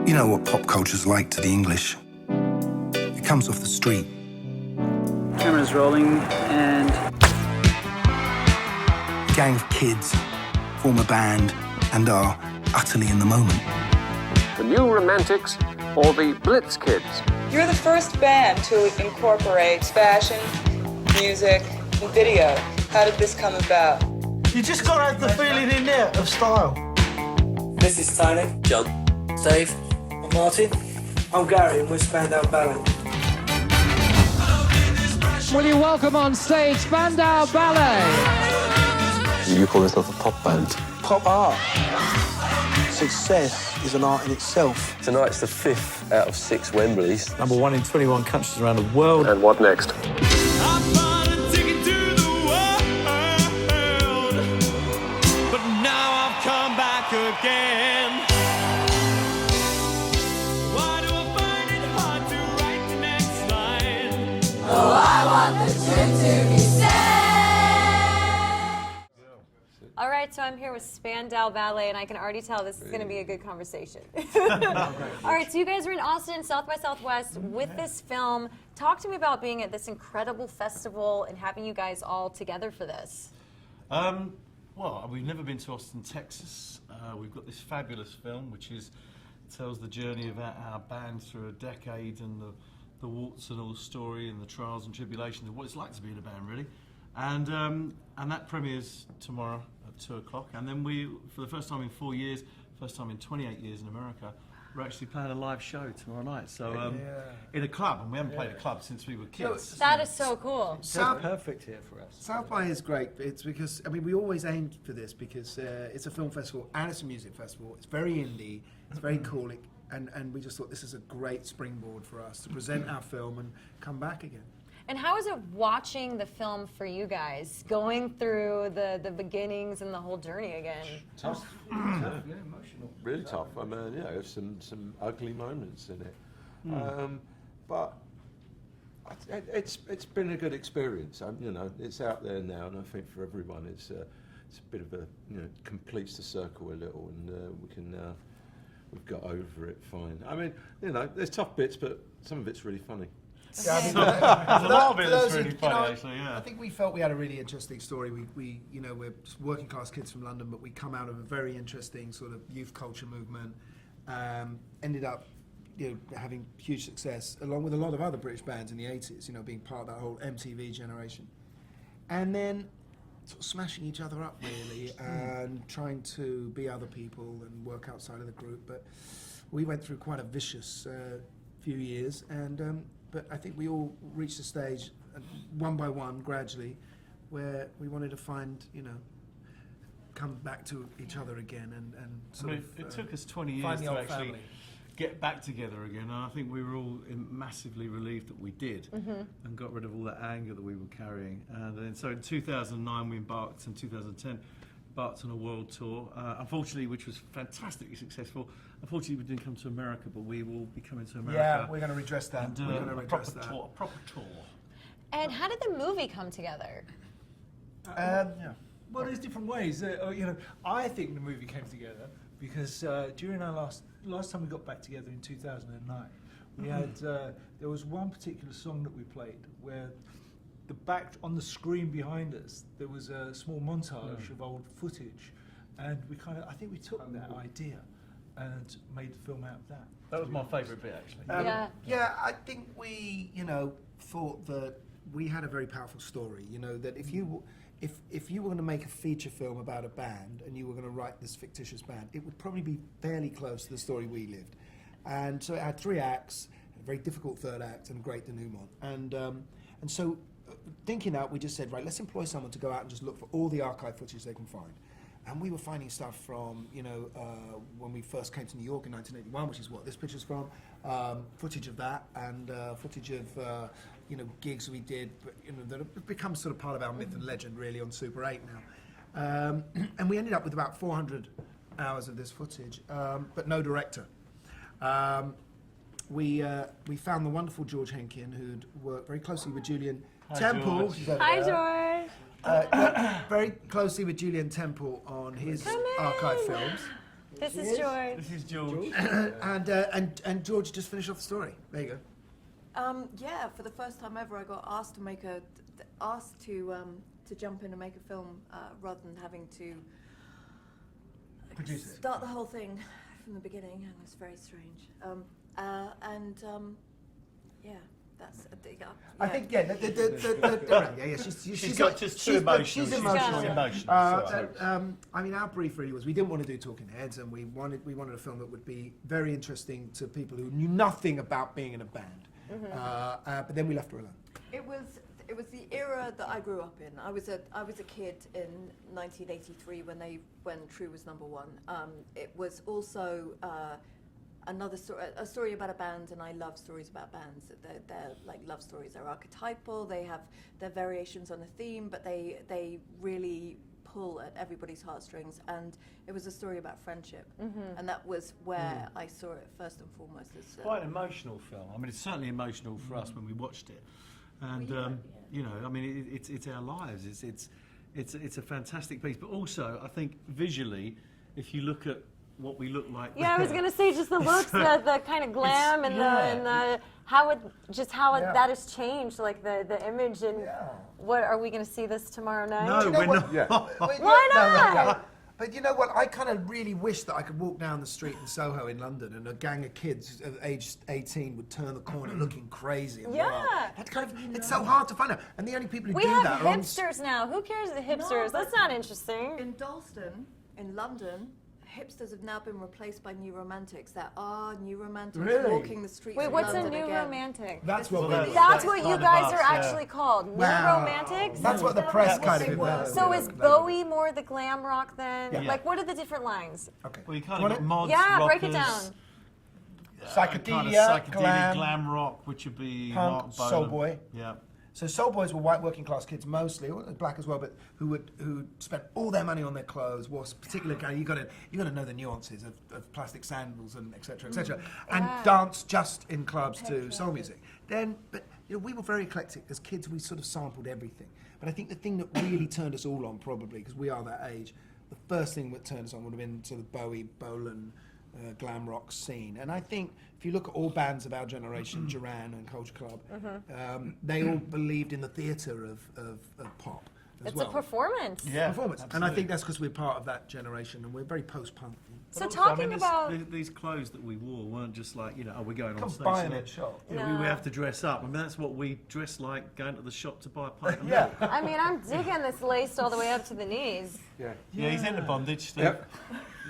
You know what pop culture's like to the English. It comes off the street. Camera's rolling and... A gang of kids form a band and are utterly in the moment. The New Romantics or the Blitz Kids? You're the first band to incorporate fashion, music, and video. How did this come about? You just got to have the feeling in there of style. This is Tony. John. Dave. I'm Martin. I'm Gary and we're Spandau Ballet. Will you welcome on stage Spandau Ballet? You call yourself a pop band? Pop art. Success is an art in itself. Tonight's the 5th out of 6 Wembleys. #1 in 21 countries around the world. And what next? Again. Why do I find it hard to write the next line? Oh, I want the truth to be said. All right, so I'm here with Spandau Ballet, and I can already tell this is going to be a good conversation. All right, so you guys are in Austin, South by Southwest, with this film. Talk to me about being at this incredible festival and having you guys all together for this. Well, we've never been to Austin, Texas. We've got this fabulous film which tells the journey of our band through a decade and the warts and all story and the trials and tribulations of what it's like to be in a band, really. And that premieres tomorrow at 2 o'clock. And then we, for the first time in 4 years, first time in 28 years in America, we're actually playing a live show tomorrow night. So in a club, and we haven't played a club since we were kids. That is so cool. It's perfect here for us. South by is great. It's because, I mean, we always aimed for this because it's a film festival and it's a music festival. It's very indie, it's very cool, and we just thought this is a great springboard for us to present our film and come back again. And how is it watching the film for you guys, going through the beginnings and the whole journey again? Tough. Yeah, emotional. Really tough. I mean, you know, some ugly moments in it. But it's been a good experience. You know, it's out there now, and I think for everyone, it's a bit of a, you know, completes the circle a little, and we've got over it fine. I mean, you know, there's tough bits, but some of it's really funny. Yeah, I mean, there's a lot of it that's really funny, actually, yeah. I think we felt we had a really interesting story. We you know, we're just working class kids from London, but we come out of a very interesting sort of youth culture movement. Ended up, you know, having huge success along with a lot of other British bands in the 80s. You know, being part of that whole MTV generation, and then sort of smashing each other up really, and trying to be other people and work outside of the group. But we went through quite a vicious few years, and. But I think we all reached a stage, one by one, gradually, where we wanted to find, you know, come back to each other again and sort of. It took us 20 years to actually get back together again, and I think we were all massively relieved that we did, and got rid of all that anger that we were carrying. And then, so in 2009 we embarked, and 2010 embarked on a world tour, unfortunately, which was fantastically successful. Unfortunately, we didn't come to America, but we will be coming to America. Yeah, we're going to redress that. And do a proper tour. And how did the movie come together? Yeah. Well, there's different ways. You know, I think the movie came together because during our last time we got back together in 2009, we had there was one particular song that we played where the back on the screen behind us there was a small montage of old footage, and I think we took that idea and made the film out of that. That was my favourite bit, actually. Yeah, I think we, you know, thought that we had a very powerful story. You know, that if you were going to make a feature film about a band and you were going to write this fictitious band, it would probably be fairly close to the story we lived. And so it had 3 acts, a very difficult 3rd act, and a great denouement. And so, thinking out, we just said, right, let's employ someone to go out and just look for all the archive footage they can find. And we were finding stuff from, you know, when we first came to New York in 1981, which is what this picture's from, footage of that, and footage of, you know, gigs we did, but, you know, that have become sort of part of our myth and legend, really, on Super 8 now. And we ended up with about 400 hours of this footage, but no director. We found the wonderful George Henkin, who'd worked very closely with Julian Temple. Hi, George. Very closely with Julian Temple on his archive films. This is George. This is George. And George just finished off the story. There you go. Yeah, for the first time ever, I got asked to jump in and make a film rather than having to Produce it. start the whole thing from the beginning, and it was very strange. Yeah, that's a dig up. I think yeah. She's got just too emotional. She's emotional. Emotional. I mean, our brief really was we didn't want to do Talking Heads, and we wanted a film that would be very interesting to people who knew nothing about being in a band. But then we left her alone. It was the era that I grew up in. I was a kid in 1983 when True was #1. It was also another story, a story about a band, and I love stories about bands. They're like love stories. They're archetypal. They have their variations on a theme, but they really pull at everybody's heartstrings. And it was a story about friendship, and that was where I saw it first and foremost. As quite an emotional film. I mean, it's certainly emotional for us when we watched it, and you know, I mean, it's our lives. It's a fantastic piece, but also I think visually, if you look at what we look like. Yeah, I was going to say just the looks, the kind of glam, and the how that has changed, like the image, and what are we going to see this tomorrow night? No, we're not. Yeah. Why not? No. But you know what? I kind of really wish that I could walk down the street in Soho in London and a gang of kids of age 18 would turn the corner looking crazy. And wild. That's kind of, it's so hard to find out. And the only people who do that are hipsters now. Who cares the hipsters? That's not interesting. In Dalston, in London, hipsters have now been replaced by new romantics. There are new romantics walking the streets. Wait, of what's London a new again. romantic? That's what That's what you guys are actually called. New romantics? That's what the press kind of So is Bowie more the glam rock then? Yeah. Like, what are the different lines? Okay. Well, you kind of got mods, yeah, rockers, break it down. Psychedelia, kind of psychedelic glam rock, which would be punk, Mark Bolan. soul boy. Yeah. So soul boys were white working class kids mostly, black as well, but who spent all their money on their clothes. Was particular kind. You got to know the nuances of plastic sandals and etc. and dance just in clubs to soul music. Then, but you know, we were very eclectic as kids. We sort of sampled everything. But I think the thing that really turned us all on, probably because we are that age, the first thing that turned us on would have been sort of Bowie, Bolan. Glam rock scene, and I think if you look at all bands of our generation, Duran and Culture Club, they all believed in the theatre of pop as well. It's a performance. Yeah, performance, absolutely. And I think that's because we're part of that generation, and we're very post-punk. So talking about these clothes that we wore weren't just like, you know, we're going on stage. Buy them at shop. We have to dress up. I mean, that's what we dress like going to the shop to buy a pint of Yeah. milk. I mean, I'm digging this laced all the way up to the knees. Yeah, he's into bondage, Steve. Yep.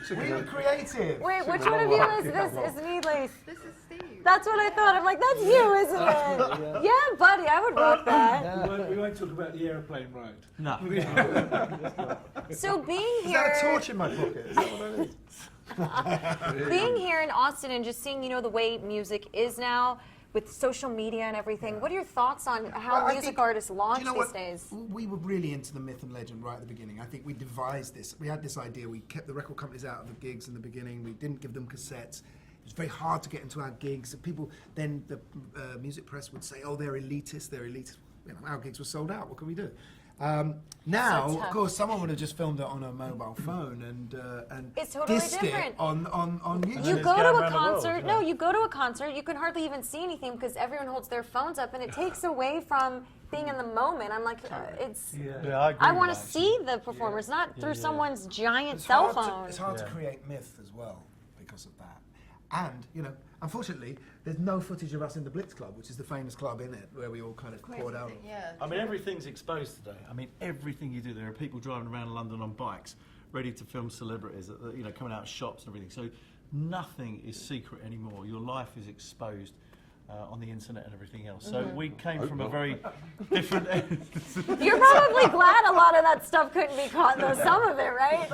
We were creative. Wait, which one of you is this? Is knee lace? This is Steve. That's what I thought. I'm like, that's you, isn't it? Yeah, buddy, I would rock that. We won't talk about the aeroplane ride. No. So being Is here, that a torch in my pocket? Is that what that is? being here in Austin and just seeing, you know, the way music is now with social media and everything. What are your thoughts on how music artists launch these days? We were really into the myth and legend right at the beginning. I think we devised this. We had this idea. We kept the record companies out of the gigs in the beginning. We didn't give them cassettes. It was very hard to get into our gigs. People, then the music press would say, "Oh, they're elitist. They're elitist." You know, our gigs were sold out. What can we do? Now, of course, someone would have just filmed it on a mobile phone and it's totally dissed different. it on YouTube. You go to a concert. No, you go to a concert. You can hardly even see anything because everyone holds their phones up, and it takes away from being in the moment. I'm like, it's. Yeah, I want to see the performers, not through someone's giant cell phone. It's hard to create myth as well because of that. And, you know, unfortunately, there's no footage of us in the Blitz Club, which is the famous club in it, where we all kind of poured out. Yeah. I mean, everything's exposed today. I mean, everything you do. There are people driving around London on bikes, ready to film celebrities, you know, coming out of shops and everything. So nothing is secret anymore. Your life is exposed on the internet and everything else. So we came from a very different... You're probably glad a lot of that stuff couldn't be caught, though, some of it, right?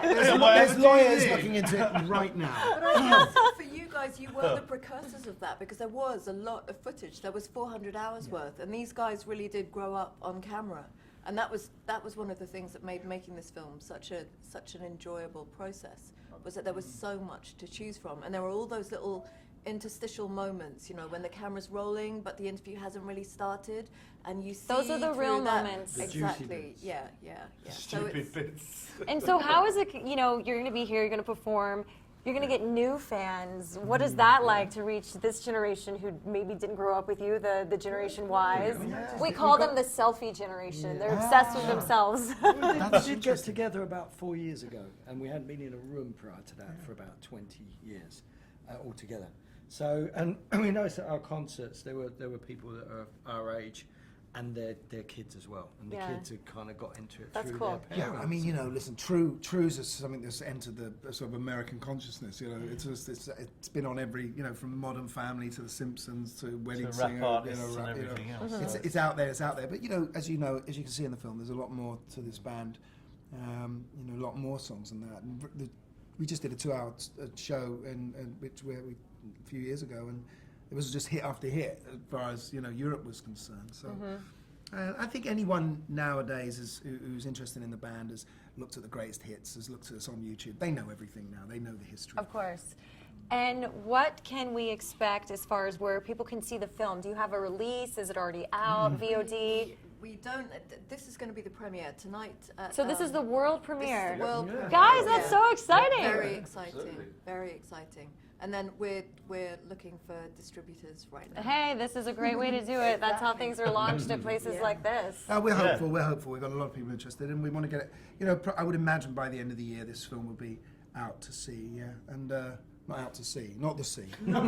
There's lawyers looking into it right now. But I guess for you guys, you were the precursors of that because there was a lot of footage. There was 400 hours worth, and these guys really did grow up on camera. And that was one of the things that made making this film such an enjoyable process, was that there was so much to choose from, and there were all those little interstitial moments, you know, when the camera's rolling but the interview hasn't really started, and you see Those are the through real that- moments. The juicy Exactly. bits. Yeah. So Stupid it's, bits. And so how is it, you know, you're going to be here, you're going to perform, you're going to get new fans. What is that like to reach this generation who maybe didn't grow up with you, the Generation Ys? We call them the selfie generation. They're obsessed with themselves. We did get together about 4 years ago, and we hadn't been in a room prior to that for about 20 years altogether. So, and we noticed at our concerts there were people that are our age, and their kids as well, and the kids had kind of got into it That's through cool. their parents. Yeah, I mean, you know, listen, trues is something that's entered the sort of American consciousness. You know, it's been on every, you know, from Modern Family to The Simpsons to Wedding rap Singer, artists you know, and everything else. It's out there, it's out there. But you know, as you can see in the film, there's a lot more to this band. You know, a lot more songs than that. And we just did a 2-hour show, a few years ago, and it was just hit after hit as far as, you know, Europe was concerned. So I think anyone nowadays who's interested in the band has looked at the greatest hits, has looked at us on YouTube. They know everything now. They know the history. Of course. And what can we expect as far as where people can see the film? Do you have a release? Is it already out? VOD? we don't. This is going to be the premiere tonight. So this is the world premiere. This is the world premiere. Guys, that's so exciting. Very exciting. Very exciting. And then we're looking for distributors right now. Hey, this is a great way to do it. That's how things are launched at places like this. We're hopeful. We're hopeful. We've got a lot of people interested, and we want to get it. You know, I would imagine by the end of the year, this film will be out to sea. Yeah, and not out to sea, not the sea. You're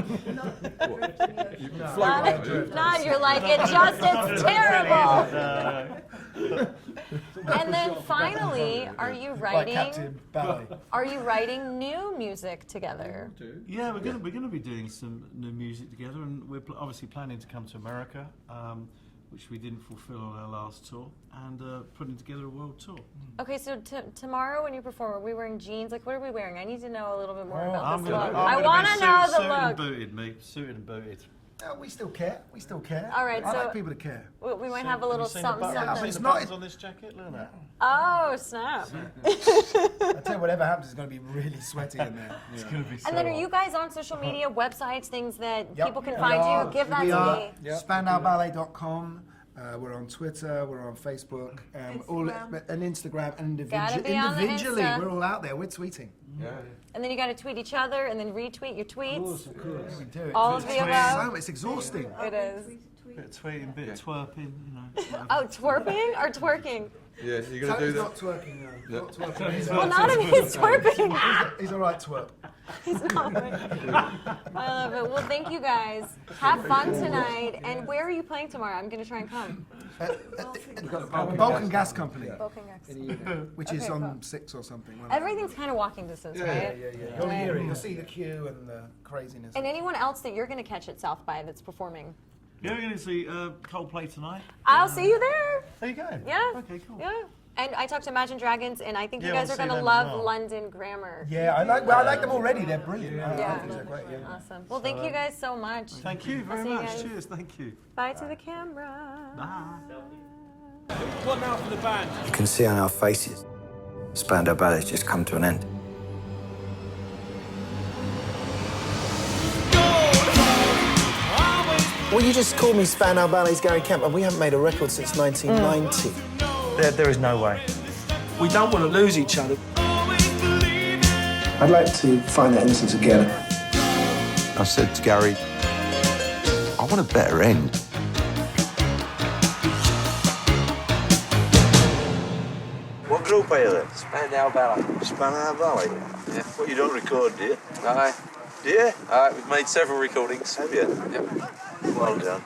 like, it's terrible. And then finally, are you writing? Like Captain Ballet. Are you writing new music together? Yeah, we're going to be doing some new music together, and we're obviously planning to come to America, which we didn't fulfill on our last tour, and putting together a world tour. Okay, so tomorrow when you perform, are we wearing jeans? Like, what are we wearing? I need to know a little bit more about I'm this gonna, look. I'm I want to know the suited look. and booted, me. Suited and booted. We still care. We still care. All right, I so like people to care. We might have a little something. But it's The not. buttons on this jacket. Look at that. Oh, snap. I tell you, whatever happens, it's going to be really sweaty in there. It's going to be so And then are hot. you guys on social media, websites, things that Yep. people can We find are. you? Give that We to are. me. Yep. SpandauBallet.com. We're on Twitter, we're on Facebook, and Instagram, and Gotta be on the individually, Insta. we're all out there. We're tweeting. Yeah. And then you got to tweet each other and then retweet your tweets. Of course. We do it. All of the above. It's exhausting. It is. Bit of tweeting, bit of twerping, you know. Oh, twerping or twerking? Yeah, you're going to do that. Not twerking, though. No. Not twerking. Well, not if he's twerping. He's all right twerp. He's not. I love it. Well, thank you guys. Have fun tonight. And where are you playing tomorrow? I'm going to try and come. Vulcan Gas Company, Vulcan Gas. which is Okay, on cool. 6 or something. Everything's kind of walking distance, right? You'll hear it. You'll see the queue and the craziness. And anyone else that you're going to catch at South by that's performing? Yeah, we're going to see Coldplay tonight. I'll see you there. There you go. Yeah. Okay, cool. Yeah. And I talked to Imagine Dragons, and I think you Yeah, guys we'll are going see to them love as well. London Grammar. Yeah, I like them already. They're brilliant. Yeah. I think they're great. Yeah. Awesome. Well, thank you guys so much. Thank you I'll very see you much. guys. Cheers, thank you. Bye to the camera. What now for the band? You can see on our faces, Spandau Ballet's just come to an end. Well, you just called me Spandau Ballet's Gary Kemp, and we haven't made a record since 1990. There is no way. We don't want to lose each other. I'd like to find that innocence again. I said to Gary, I want a better end. What group are you then? Spandau Ballet. Spandau Ballet? Yeah. What, you don't record, do you? Aye. Do you? We've made several recordings. Have you? Yep. Well done.